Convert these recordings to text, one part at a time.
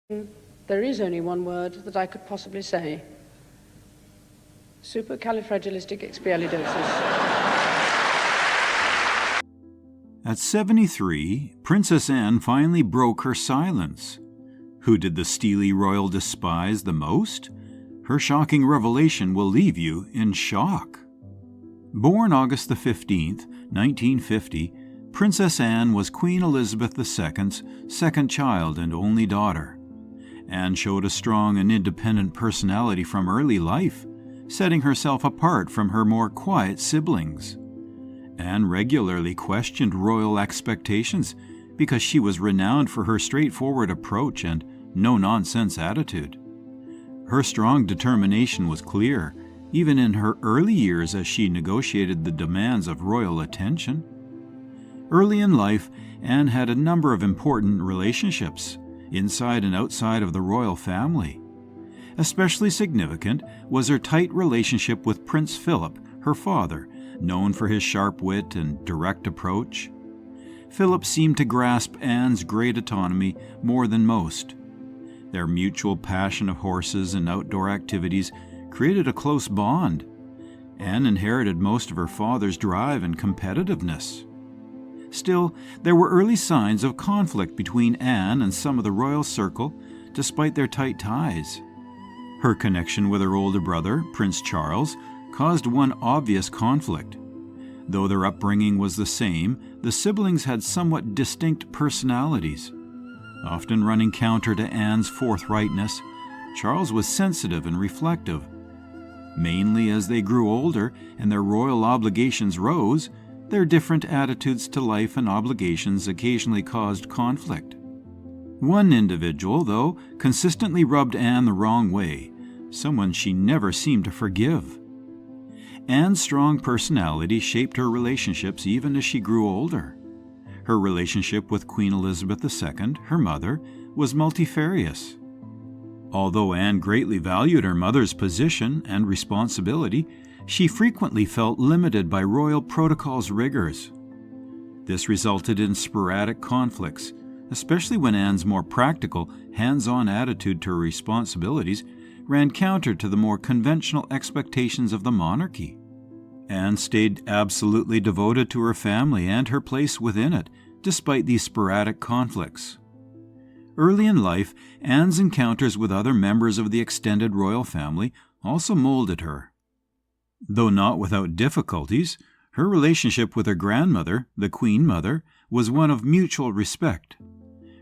There is only one word that I could possibly say. Supercalifragilisticexpialidocious. At 73, Princess Anne finally broke her silence. Who did the steely royal despise the most? Her shocking revelation will leave you in shock. Born August the 15th, 1950, Princess Anne was Queen Elizabeth II's second child and only daughter. Anne showed a strong and independent personality from early life, setting herself apart from her more quiet siblings. Anne regularly questioned royal expectations because she was renowned for her straightforward approach and no-nonsense attitude. Her strong determination was clear, even in her early years as she negotiated the demands of royal attention. Early in life, Anne had a number of important relationships, inside and outside of the royal family. Especially significant was her tight relationship with Prince Philip, her father, known for his sharp wit and direct approach. Philip seemed to grasp Anne's great autonomy more than most. Their mutual passion of horses and outdoor activities created a close bond. Anne inherited most of her father's drive and competitiveness. Still, there were early signs of conflict between Anne and some of the royal circle, despite their tight ties. Her connection with her older brother, Prince Charles, caused one obvious conflict. Though their upbringing was the same, the siblings had somewhat distinct personalities. Often running counter to Anne's forthrightness, Charles was sensitive and reflective. Mainly as they grew older and their royal obligations rose, their different attitudes to life and obligations occasionally caused conflict. One individual, though, consistently rubbed Anne the wrong way, someone she never seemed to forgive. Anne's strong personality shaped her relationships even as she grew older. Her relationship with Queen Elizabeth II, her mother, was multifarious. Although Anne greatly valued her mother's position and responsibility, she frequently felt limited by royal protocol's rigors. This resulted in sporadic conflicts, especially when Anne's more practical, hands-on attitude to her responsibilities ran counter to the more conventional expectations of the monarchy. Anne stayed absolutely devoted to her family and her place within it, despite these sporadic conflicts. Early in life, Anne's encounters with other members of the extended royal family also molded her. Though not without difficulties, her relationship with her grandmother, the Queen Mother, was one of mutual respect.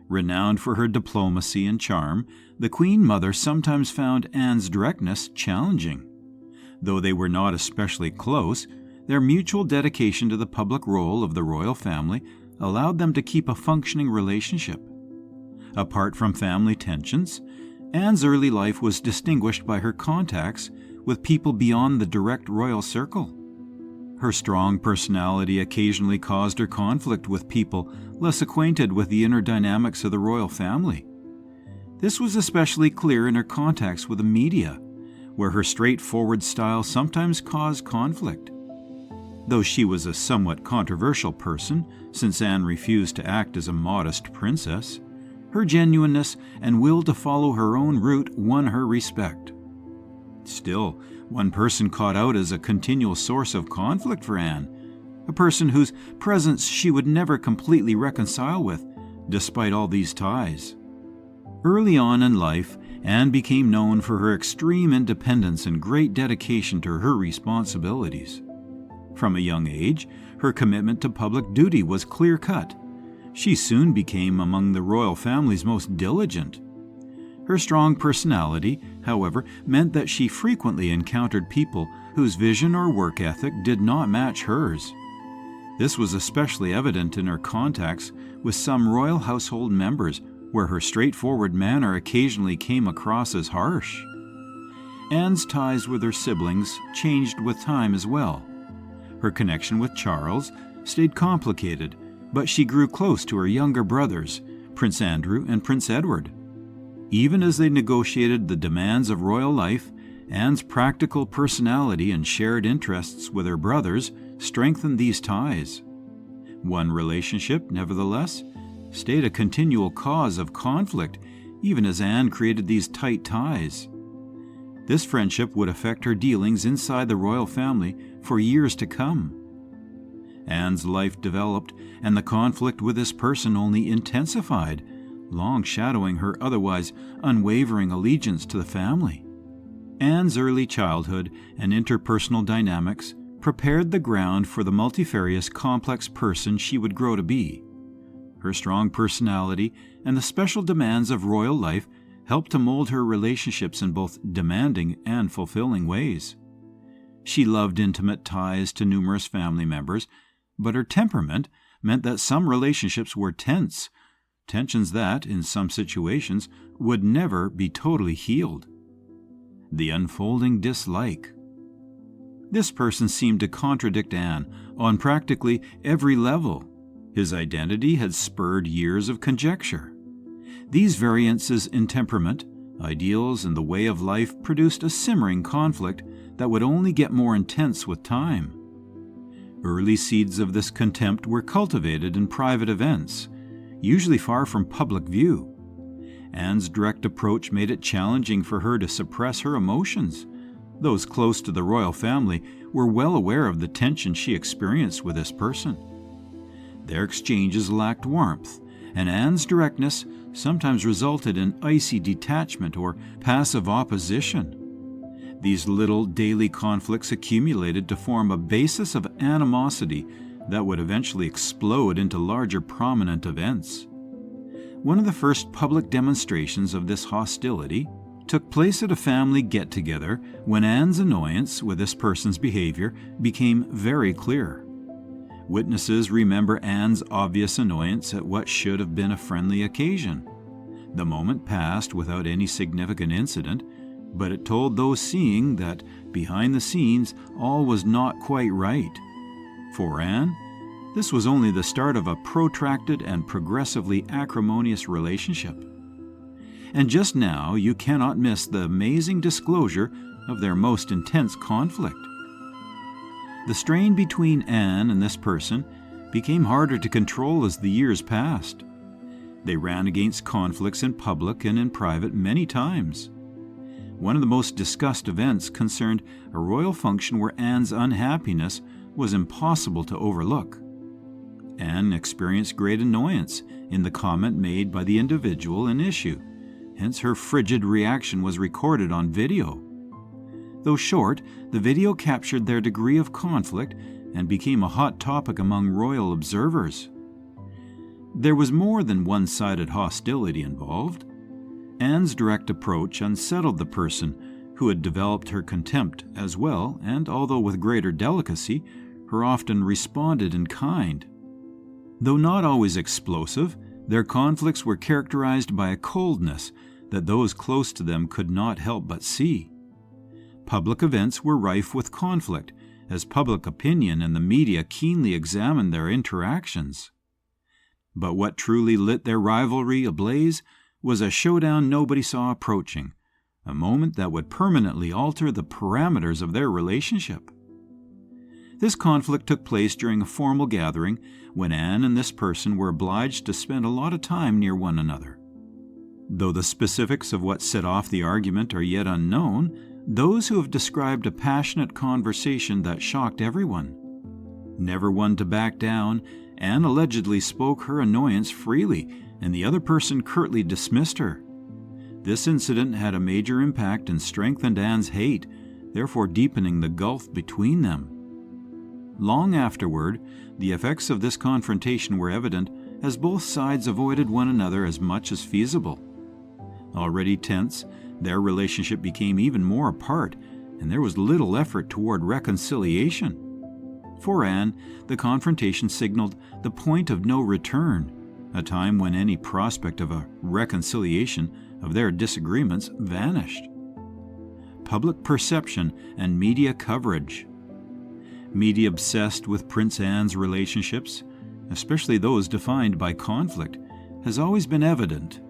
Renowned for her diplomacy and charm, the Queen Mother sometimes found Anne's directness challenging. Though they were not especially close, their mutual dedication to the public role of the royal family allowed them to keep a functioning relationship. Apart from family tensions, Anne's early life was distinguished by her contacts with people beyond the direct royal circle. Her strong personality occasionally caused her conflict with people less acquainted with the inner dynamics of the royal family. This was especially clear in her contacts with the media, where her straightforward style sometimes caused conflict. Though she was a somewhat controversial person, since Anne refused to act as a modest princess, her genuineness and will to follow her own route won her respect. Still, one person caught out as a continual source of conflict for Anne, a person whose presence she would never completely reconcile with, despite all these ties. Early on in life, Anne became known for her extreme independence and great dedication to her responsibilities. From a young age, her commitment to public duty was clear-cut. She soon became among the royal family's most diligent. Her strong personality, however, meant that she frequently encountered people whose vision or work ethic did not match hers. This was especially evident in her contacts with some royal household members, where her straightforward manner occasionally came across as harsh. Anne's ties with her siblings changed with time as well. Her connection with Charles stayed complicated, but she grew close to her younger brothers, Prince Andrew and Prince Edward. Even as they negotiated the demands of royal life, Anne's practical personality and shared interests with her brothers strengthened these ties. One relationship, nevertheless, stayed a continual cause of conflict, even as Anne created these tight ties. This friendship would affect her dealings inside the royal family for years to come. Anne's life developed, and the conflict with this person only intensified, long shadowing her otherwise unwavering allegiance to the family. Anne's early childhood and interpersonal dynamics prepared the ground for the multifarious, complex person she would grow to be. Her strong personality and the special demands of royal life helped to mold her relationships in both demanding and fulfilling ways. She loved intimate ties to numerous family members, but her temperament meant that some relationships were tense, tensions that, in some situations, would never be totally healed. The unfolding dislike. This person seemed to contradict Anne on practically every level. His identity had spurred years of conjecture. These variances in temperament, ideals, and the way of life produced a simmering conflict that would only get more intense with time. Early seeds of this contempt were cultivated in private events, usually far from public view. Anne's direct approach made it challenging for her to suppress her emotions. Those close to the royal family were well aware of the tension she experienced with this person. Their exchanges lacked warmth, and Anne's directness sometimes resulted in icy detachment or passive opposition. These little daily conflicts accumulated to form a basis of animosity that would eventually explode into larger prominent events. One of the first public demonstrations of this hostility took place at a family get-together when Anne's annoyance with this person's behavior became very clear. Witnesses remember Anne's obvious annoyance at what should have been a friendly occasion. The moment passed without any significant incident, but it told those seeing that behind the scenes all was not quite right. For Anne, this was only the start of a protracted and progressively acrimonious relationship. And just now you cannot miss the amazing disclosure of their most intense conflict. The strain between Anne and this person became harder to control as the years passed. They ran against conflicts in public and in private many times. One of the most discussed events concerned a royal function where Anne's unhappiness was impossible to overlook. Anne experienced great annoyance in the comment made by the individual in issue, hence her frigid reaction was recorded on video. Though short, the video captured their degree of conflict and became a hot topic among royal observers. There was more than one-sided hostility involved. Anne's direct approach unsettled the person who had developed her contempt as well, and although with greater delicacy, her often responded in kind. Though not always explosive, their conflicts were characterized by a coldness that those close to them could not help but see. Public events were rife with conflict, as public opinion and the media keenly examined their interactions. But what truly lit their rivalry ablaze was a showdown nobody saw approaching, a moment that would permanently alter the parameters of their relationship. This conflict took place during a formal gathering when Anne and this person were obliged to spend a lot of time near one another. Though the specifics of what set off the argument are yet unknown, those who have described a passionate conversation that shocked everyone. Never one to back down, Anne allegedly spoke her annoyance freely, and the other person curtly dismissed her. This incident had a major impact and strengthened Anne's hate, therefore deepening the gulf between them. Long afterward, the effects of this confrontation were evident as both sides avoided one another as much as feasible. Already tense, their relationship became even more apart, and there was little effort toward reconciliation. For Anne, the confrontation signaled the point of no return, a time when any prospect of a reconciliation of their disagreements vanished. Public perception and media coverage. Media obsessed with Prince Anne's relationships, especially those defined by conflict, has always been evident.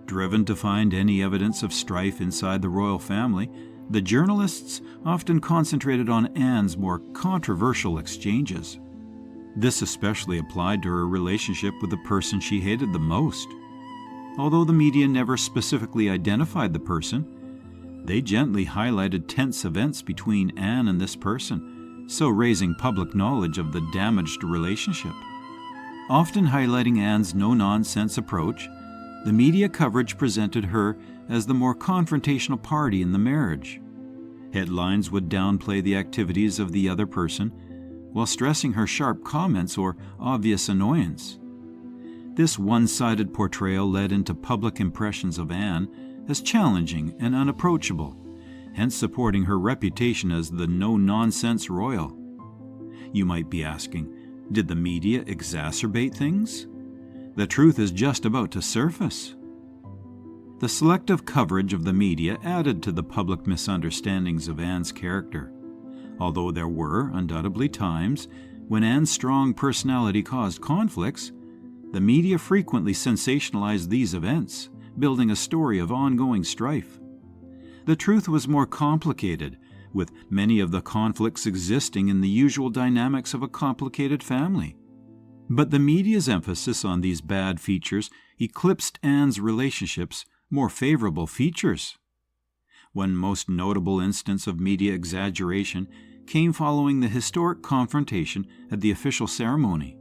Driven to find any evidence of strife inside the royal family, the journalists often concentrated on Anne's more controversial exchanges. This especially applied to her relationship with the person she hated the most. Although the media never specifically identified the person, they gently highlighted tense events between Anne and this person, so raising public knowledge of the damaged relationship. Often highlighting Anne's no-nonsense approach, the media coverage presented her as the more confrontational party in the marriage. Headlines would downplay the activities of the other person, while stressing her sharp comments or obvious annoyance. This one-sided portrayal led into public impressions of Anne as challenging and unapproachable, hence supporting her reputation as the no-nonsense royal. You might be asking, did the media exacerbate things? The truth is just about to surface. The selective coverage of the media added to the public misunderstandings of Anne's character. Although there were, undoubtedly, times when Anne's strong personality caused conflicts, the media frequently sensationalized these events, building a story of ongoing strife. The truth was more complicated, with many of the conflicts existing in the usual dynamics of a complicated family. But the media's emphasis on these bad features eclipsed Anne's relationship's more favorable features. One most notable instance of media exaggeration came following the historic confrontation at the official ceremony.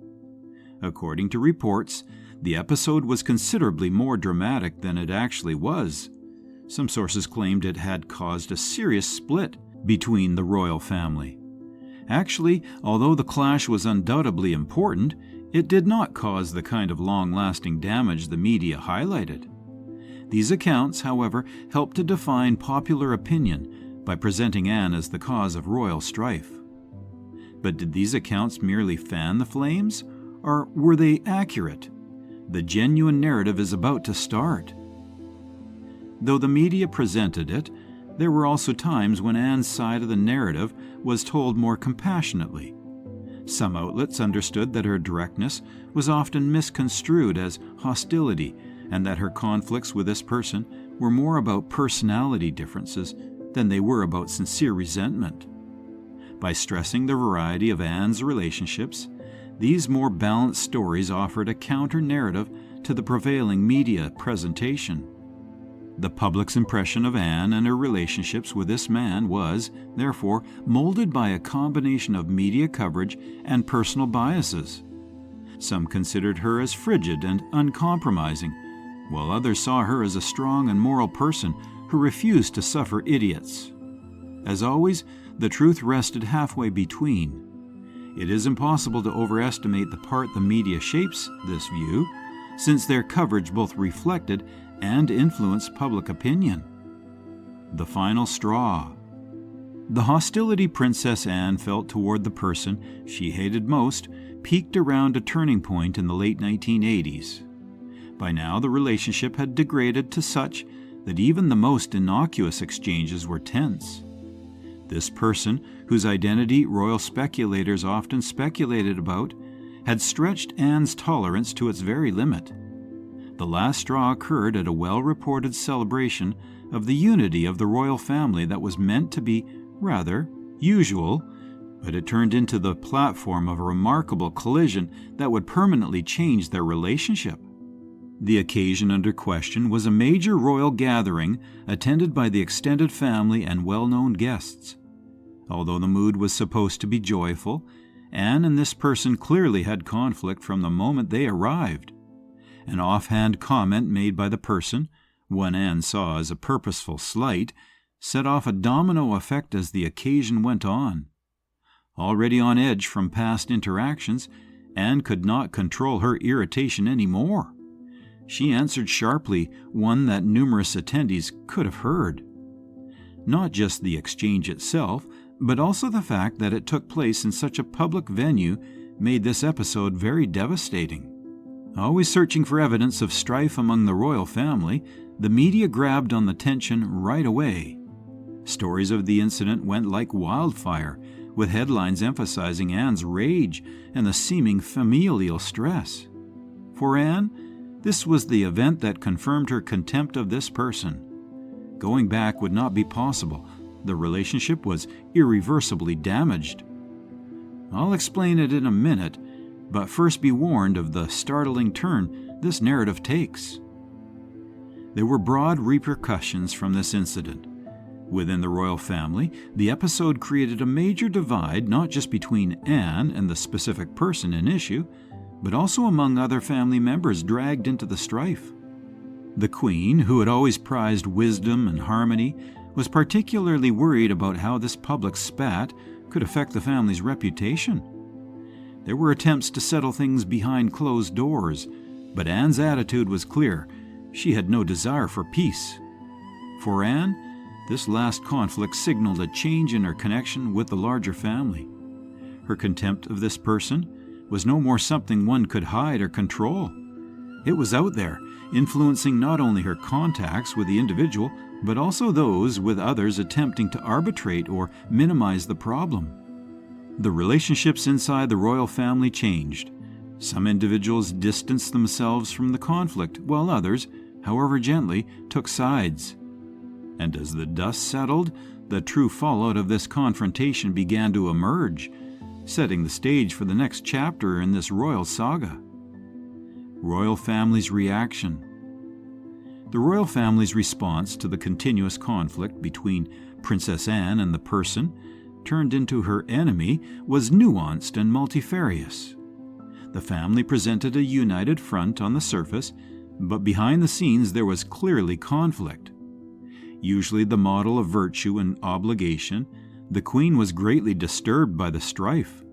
According to reports, the episode was considerably more dramatic than it actually was. Some sources claimed it had caused a serious split between the royal family. Actually, although the clash was undoubtedly important, it did not cause the kind of long-lasting damage the media highlighted. These accounts, however, helped to define popular opinion by presenting Anne as the cause of royal strife. But did these accounts merely fan the flames, or were they accurate? The genuine narrative is about to start. Though the media presented it, there were also times when Anne's side of the narrative was told more compassionately. Some outlets understood that her directness was often misconstrued as hostility, and that her conflicts with this person were more about personality differences than they were about sincere resentment. By stressing the variety of Anne's relationships, these more balanced stories offered a counter-narrative to the prevailing media presentation. The public's impression of Anne and her relationships with this man was, therefore, molded by a combination of media coverage and personal biases. Some considered her as frigid and uncompromising, while others saw her as a strong and moral person who refused to suffer idiots. As always, the truth rested halfway between. It is impossible to overestimate the part the media shapes this view, since their coverage both reflected and influenced public opinion. The final straw. The hostility Princess Anne felt toward the person she hated most peaked around a turning point in the late 1980s. By now, the relationship had degraded to such that even the most innocuous exchanges were tense. This person, whose identity royal speculators often speculated about, had stretched Anne's tolerance to its very limit. The last straw occurred at a well-reported celebration of the unity of the royal family that was meant to be rather usual, but it turned into the platform of a remarkable collision that would permanently change their relationship. The occasion under question was a major royal gathering attended by the extended family and well-known guests. Although the mood was supposed to be joyful, Anne and this person clearly had conflict from the moment they arrived. An offhand comment made by the person, one Anne saw as a purposeful slight, set off a domino effect as the occasion went on. Already on edge from past interactions, Anne could not control her irritation any more. She answered sharply, one that numerous attendees could have heard. Not just the exchange itself, but also the fact that it took place in such a public venue made this episode very devastating. Always searching for evidence of strife among the royal family, the media grabbed on the tension right away. Stories of the incident went like wildfire, with headlines emphasizing Anne's rage and the seeming familial stress. For Anne, this was the event that confirmed her contempt of this person. Going back would not be possible. The relationship was irreversibly damaged. I'll explain it in a minute, but first be warned of the startling turn this narrative takes. There were broad repercussions from this incident. Within the royal family, the episode created a major divide not just between Anne and the specific person in issue, but also among other family members dragged into the strife. The Queen, who had always prized wisdom and harmony, was particularly worried about how this public spat could affect the family's reputation. There were attempts to settle things behind closed doors, but Anne's attitude was clear. She had no desire for peace. For Anne, this last conflict signaled a change in her connection with the larger family. Her contempt of this person was no more something one could hide or control. It was out there, influencing not only her contacts with the individual, but also those with others attempting to arbitrate or minimize the problem. The relationships inside the royal family changed. Some individuals distanced themselves from the conflict, while others, however gently, took sides. And as the dust settled, the true fallout of this confrontation began to emerge, setting the stage for the next chapter in this royal saga. Royal family's reaction. The royal family's response to the continuous conflict between Princess Anne and the person turned into her enemy was nuanced and multifarious. The family presented a united front on the surface, but behind the scenes there was clearly conflict. Usually the model of virtue and obligation, the Queen was greatly disturbed by the strife.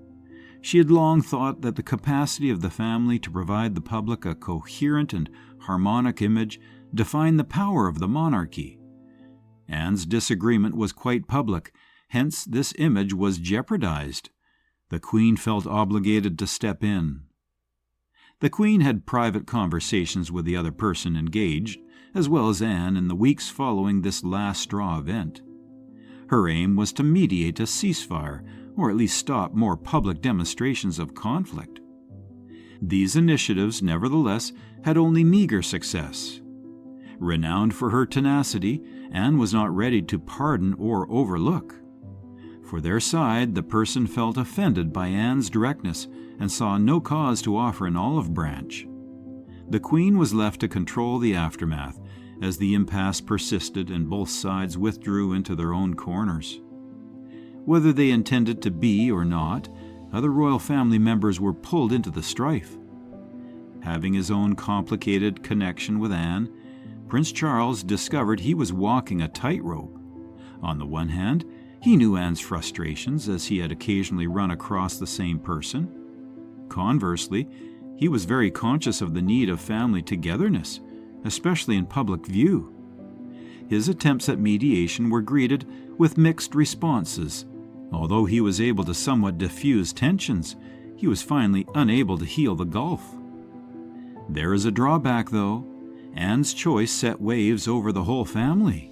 She had long thought that the capacity of the family to provide the public a coherent and harmonic image defined the power of the monarchy. Anne's disagreement was quite public, hence this image was jeopardized. The Queen felt obligated to step in. The Queen had private conversations with the other person engaged, as well as Anne, in the weeks following this last straw event. Her aim was to mediate a ceasefire, or at least stop more public demonstrations of conflict. These initiatives, nevertheless, had only meager success. Renowned for her tenacity, Anne was not ready to pardon or overlook. For their side, the person felt offended by Anne's directness and saw no cause to offer an olive branch. The Queen was left to control the aftermath as the impasse persisted and both sides withdrew into their own corners. Whether they intended to be or not, other royal family members were pulled into the strife. Having his own complicated connection with Anne, Prince Charles discovered he was walking a tightrope. On the one hand, he knew Anne's frustrations as he had occasionally run across the same person. Conversely, he was very conscious of the need of family togetherness, especially in public view. His attempts at mediation were greeted with mixed responses. Although he was able to somewhat diffuse tensions, he was finally unable to heal the gulf. There is a drawback, though. Anne's choice set waves over the whole family.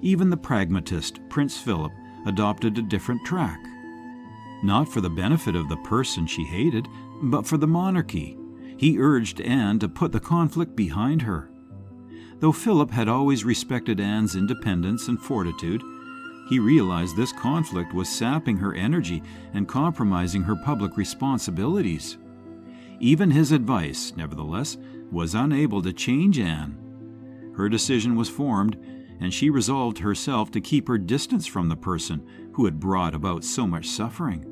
Even the pragmatist, Prince Philip, adopted a different track. Not for the benefit of the person she hated, but for the monarchy. He urged Anne to put the conflict behind her. Though Philip had always respected Anne's independence and fortitude, he realized this conflict was sapping her energy and compromising her public responsibilities. Even his advice, nevertheless, was unable to change Anne. Her decision was formed, and she resolved herself to keep her distance from the person who had brought about so much suffering.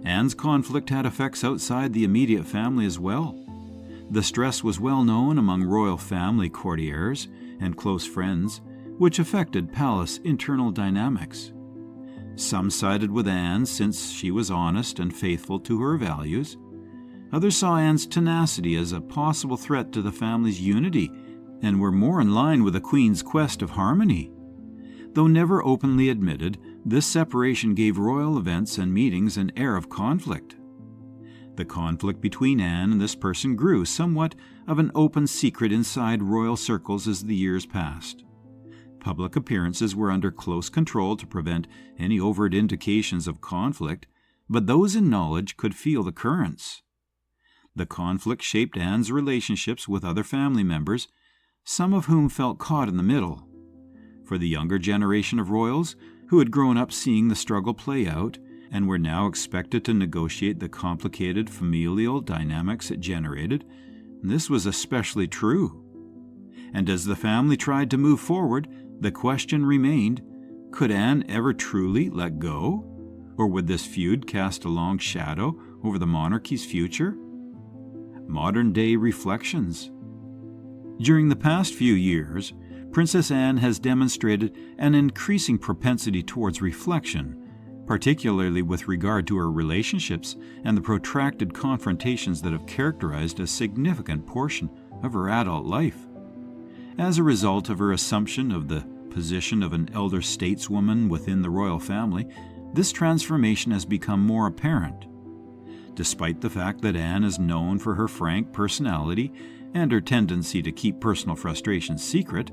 Anne's conflict had effects outside the immediate family as well. The stress was well known among royal family courtiers and close friends, which affected palace internal dynamics. Some sided with Anne since she was honest and faithful to her values. Others saw Anne's tenacity as a possible threat to the family's unity and were more in line with the Queen's quest of harmony. Though never openly admitted, this separation gave royal events and meetings an air of conflict. The conflict between Anne and this person grew somewhat of an open secret inside royal circles as the years passed. Public appearances were under close control to prevent any overt indications of conflict, but those in knowledge could feel the currents. The conflict shaped Anne's relationships with other family members, some of whom felt caught in the middle. For the younger generation of royals, who had grown up seeing the struggle play out and were now expected to negotiate the complicated familial dynamics it generated, this was especially true. and as the family tried to move forward, the question remained, could Anne ever truly let go? Or would this feud cast a long shadow over the monarchy's future? Modern-day reflections. During the past few years, Princess Anne has demonstrated an increasing propensity towards reflection, particularly with regard to her relationships and the protracted confrontations that have characterized a significant portion of her adult life. As a result of her assumption of the position of an elder stateswoman within the royal family, this transformation has become more apparent. Despite the fact that Anne is known for her frank personality and her tendency to keep personal frustrations secret,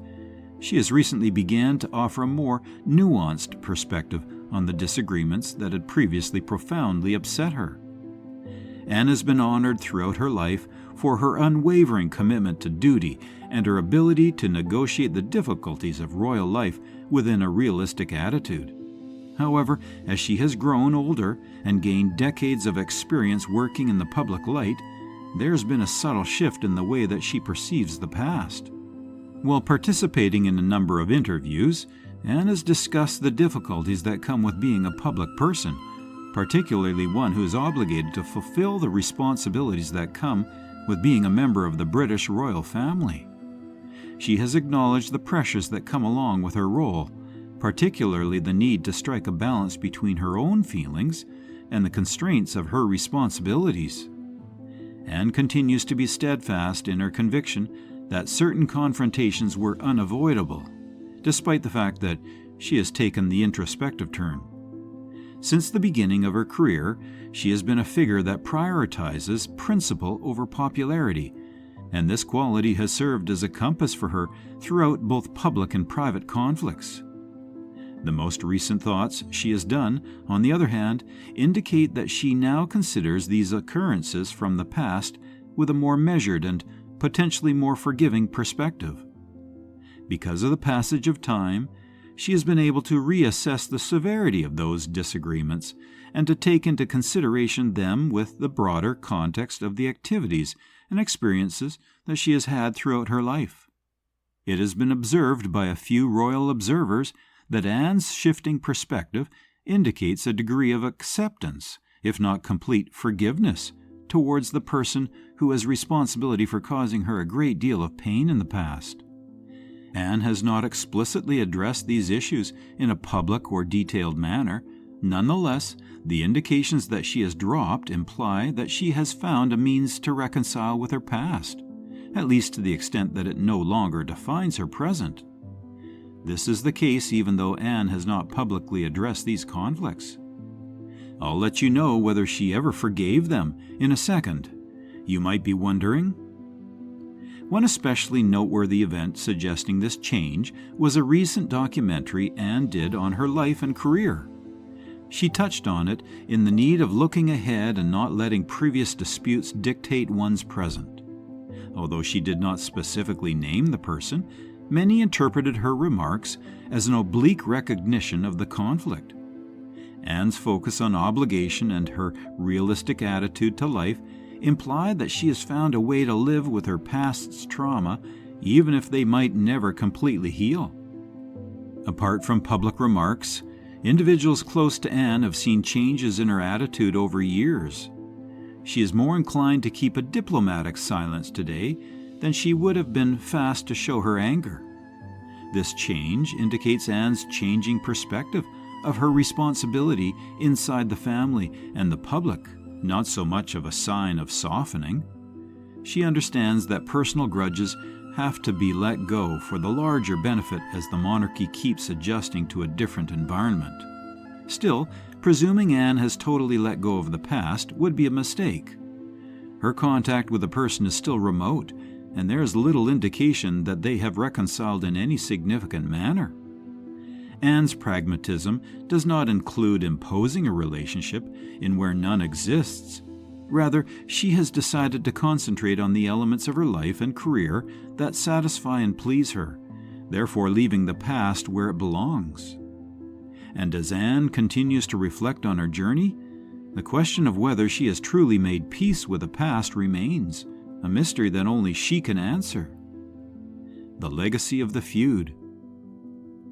she has recently began to offer a more nuanced perspective on the disagreements that had previously profoundly upset her. Anne has been honored throughout her life for her unwavering commitment to duty and her ability to negotiate the difficulties of royal life within a realistic attitude. However, as she has grown older and gained decades of experience working in the public light, there's been a subtle shift in the way that she perceives the past. While participating in a number of interviews, Anne has discussed the difficulties that come with being a public person, particularly one who is obligated to fulfill the responsibilities that come with being a member of the British royal family. She has acknowledged the pressures that come along with her role, particularly the need to strike a balance between her own feelings and the constraints of her responsibilities. Anne continues to be steadfast in her conviction that certain confrontations were unavoidable, despite the fact that she has taken the introspective turn. Since the beginning of her career, she has been a figure that prioritizes principle over popularity, and this quality has served as a compass for her throughout both public and private conflicts. The most recent thoughts she has done, on the other hand, indicate that she now considers these occurrences from the past with a more measured and potentially more forgiving perspective. Because of the passage of time, she has been able to reassess the severity of those disagreements and to take into consideration them with the broader context of the activities and experiences that she has had throughout her life. It has been observed by a few royal observers that Anne's shifting perspective indicates a degree of acceptance, if not complete forgiveness, towards the person who has responsibility for causing her a great deal of pain in the past. Anne has not explicitly addressed these issues in a public or detailed manner. Nonetheless, the indications that she has dropped imply that she has found a means to reconcile with her past, at least to the extent that it no longer defines her present. This is the case even though Anne has not publicly addressed these conflicts. I'll let you know whether she ever forgave them in a second. You might be wondering. One especially noteworthy event suggesting this change was a recent documentary Anne did on her life and career. She touched on it in the need of looking ahead and not letting previous disputes dictate one's present. Although she did not specifically name the person, many interpreted her remarks as an oblique recognition of the conflict. Anne's focus on obligation and her realistic attitude to life implied that she has found a way to live with her past's trauma, even if they might never completely heal. Apart from public remarks, individuals close to Anne have seen changes in her attitude over years. She is more inclined to keep a diplomatic silence today than she would have been fast to show her anger. This change indicates Anne's changing perspective of her responsibility inside the family and the public, not so much of a sign of softening. She understands that personal grudges have to be let go for the larger benefit as the monarchy keeps adjusting to a different environment. Still, presuming Anne has totally let go of the past would be a mistake. Her contact with the person is still remote, and there is little indication that they have reconciled in any significant manner. Anne's pragmatism does not include imposing a relationship in where none exists. Rather, she has decided to concentrate on the elements of her life and career that satisfy and please her, therefore leaving the past where it belongs. And as Anne continues to reflect on her journey, the question of whether she has truly made peace with the past remains, a mystery that only she can answer. the legacy of the feud.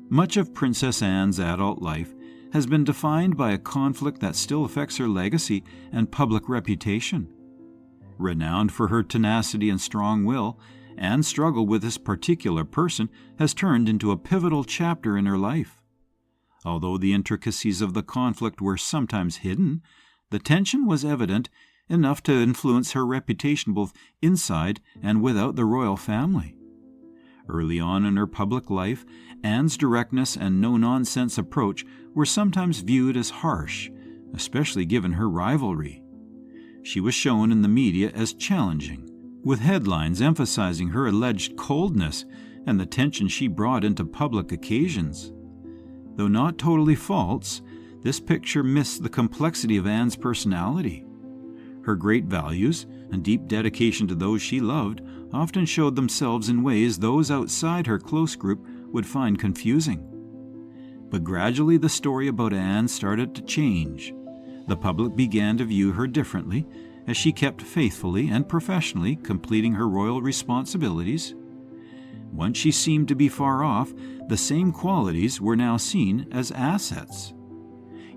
Much of Princess Anne's adult life has been defined by a conflict that still affects her legacy and public reputation. Renowned for her tenacity and strong will, Anne's struggle with this particular person has turned into a pivotal chapter in her life. Although the intricacies of the conflict were sometimes hidden, the tension was evident enough to influence her reputation both inside and without the royal family. Early on in her public life, Anne's directness and no-nonsense approach were sometimes viewed as harsh, especially given her rivalry. She was shown in the media as challenging, with headlines emphasizing her alleged coldness and the tension she brought into public occasions. Though not totally false, this picture missed the complexity of Anne's personality. Her great values and deep dedication to those she loved often showed themselves in ways those outside her close group would find confusing. But gradually the story about Anne started to change. The public began to view her differently as she kept faithfully and professionally completing her royal responsibilities. Once she seemed to be far off, the same qualities were now seen as assets.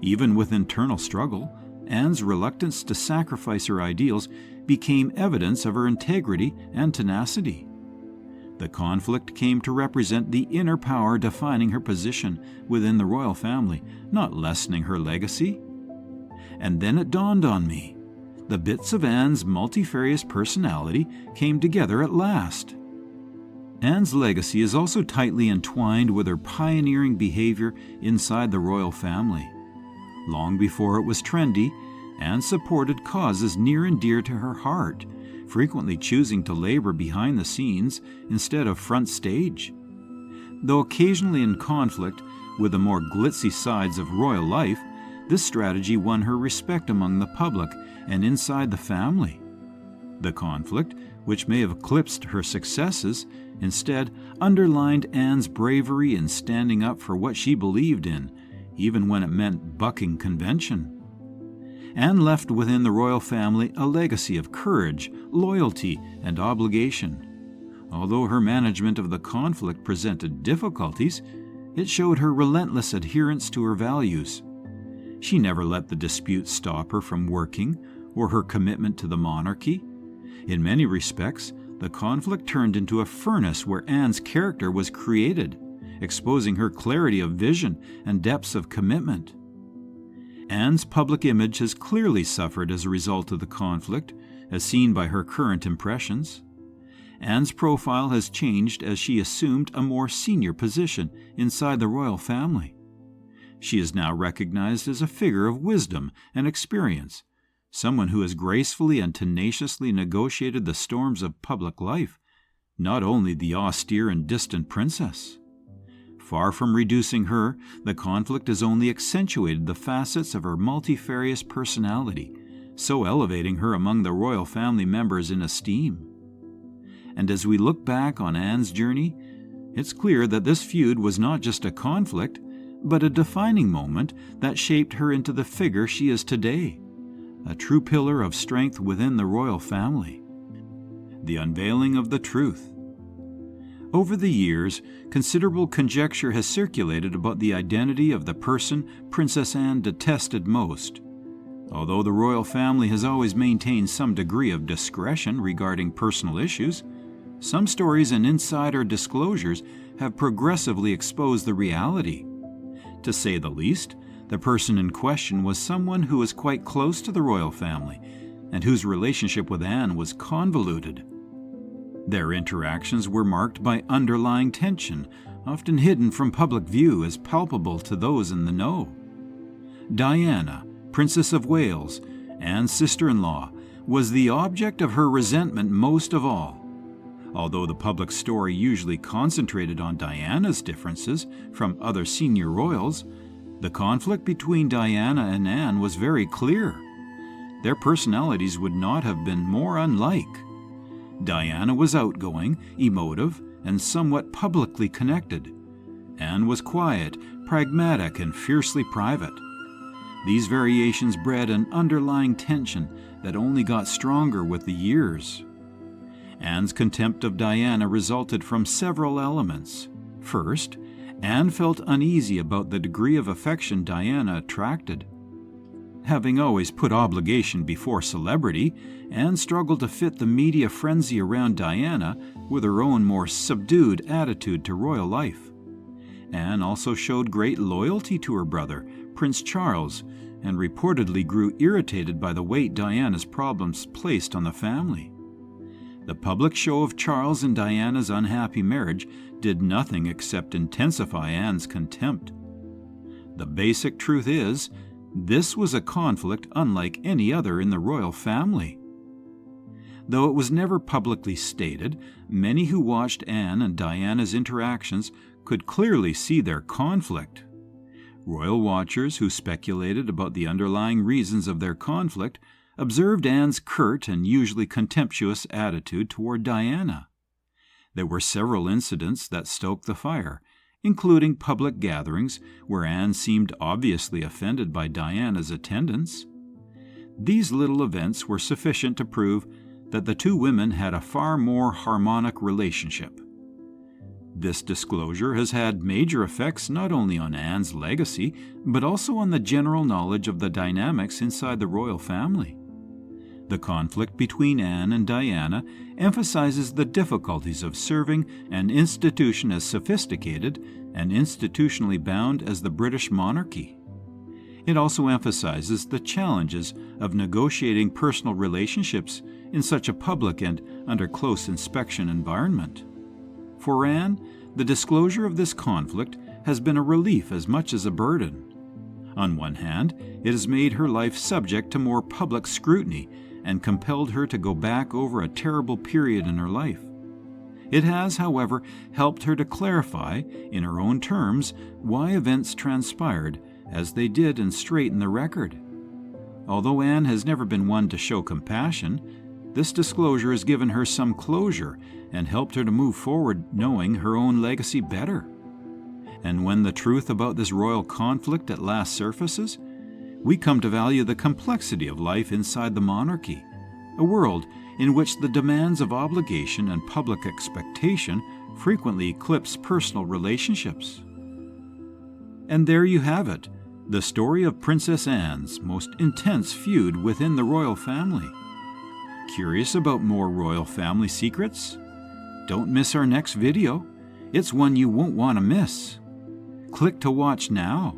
Even with internal struggle, Anne's reluctance to sacrifice her ideals became evidence of her integrity and tenacity. The conflict came to represent the inner power defining her position within the royal family, not lessening her legacy. And then it dawned on me. The bits of Anne's multifarious personality came together at last. Anne's legacy is also tightly entwined with her pioneering behavior inside the royal family. Long before it was trendy, Anne supported causes near and dear to her heart, frequently choosing to labor behind the scenes instead of front stage. Though occasionally in conflict with the more glitzy sides of royal life, this strategy won her respect among the public and inside the family. The conflict, which may have eclipsed her successes, instead underlined Anne's bravery in standing up for what she believed in, even when it meant bucking convention. Anne left within the royal family a legacy of courage, loyalty, and obligation. Although her management of the conflict presented difficulties, it showed her relentless adherence to her values. She never let the dispute stop her from working or her commitment to the monarchy. In many respects, the conflict turned into a furnace where Anne's character was created, exposing her clarity of vision and depths of commitment. Anne's public image has clearly suffered as a result of the conflict, as seen by her current impressions. Anne's profile has changed as she assumed a more senior position inside the royal family. She is now recognized as a figure of wisdom and experience, someone who has gracefully and tenaciously negotiated the storms of public life, not only the austere and distant princess. Far from reducing her, the conflict has only accentuated the facets of her multifarious personality, so elevating her among the royal family members in esteem. And as we look back on Anne's journey, it's clear that this feud was not just a conflict, but a defining moment that shaped her into the figure she is today, a true pillar of strength within the royal family. The unveiling of the truth. Over the years, considerable conjecture has circulated about the identity of the person Princess Anne detested most. Although the royal family has always maintained some degree of discretion regarding personal issues, some stories and insider disclosures have progressively exposed the reality. To say the least, the person in question was someone who was quite close to the royal family and whose relationship with Anne was convoluted. Their interactions were marked by underlying tension, often hidden from public view as palpable to those in the know. Diana, Princess of Wales, Anne's sister-in-law, was the object of her resentment most of all. Although the public story usually concentrated on Diana's differences from other senior royals, the conflict between Diana and Anne was very clear. Their personalities would not have been more unlike. Diana was outgoing, emotive, and somewhat publicly connected. Anne was quiet, pragmatic, and fiercely private. These variations bred an underlying tension that only got stronger with the years. Anne's contempt of Diana resulted from several elements. First, Anne felt uneasy about the degree of affection Diana attracted. Having always put obligation before celebrity, Anne struggled to fit the media frenzy around Diana with her own more subdued attitude to royal life. Anne also showed great loyalty to her brother, Prince Charles, and reportedly grew irritated by the weight Diana's problems placed on the family. The public show of Charles and Diana's unhappy marriage did nothing except intensify Anne's contempt. The basic truth is, this was a conflict unlike any other in the royal family. Though it was never publicly stated, many who watched Anne and Diana's interactions could clearly see their conflict. Royal watchers who speculated about the underlying reasons of their conflict observed Anne's curt and usually contemptuous attitude toward Diana. There were several incidents that stoked the fire, including public gatherings where Anne seemed obviously offended by Diana's attendance. These little events were sufficient to prove that the two women had a far more harmonic relationship. This disclosure has had major effects not only on Anne's legacy, but also on the general knowledge of the dynamics inside the royal family. The conflict between Anne and Diana emphasizes the difficulties of serving an institution as sophisticated and institutionally bound as the British monarchy. It also emphasizes the challenges of negotiating personal relationships in such a public and under close inspection environment. For Anne, the disclosure of this conflict has been a relief as much as a burden. On one hand, it has made her life subject to more public scrutiny and compelled her to go back over a terrible period in her life. It has, however, helped her to clarify, in her own terms, why events transpired as they did and straighten the record. Although Anne has never been one to show compassion, this disclosure has given her some closure and helped her to move forward knowing her own legacy better. And when the truth about this royal conflict at last surfaces, we come to value the complexity of life inside the monarchy, a world in which the demands of obligation and public expectation frequently eclipse personal relationships. And there you have it, the story of Princess Anne's most intense feud within the royal family. Curious about more royal family secrets? Don't miss our next video. It's one you won't want to miss. Click to watch now.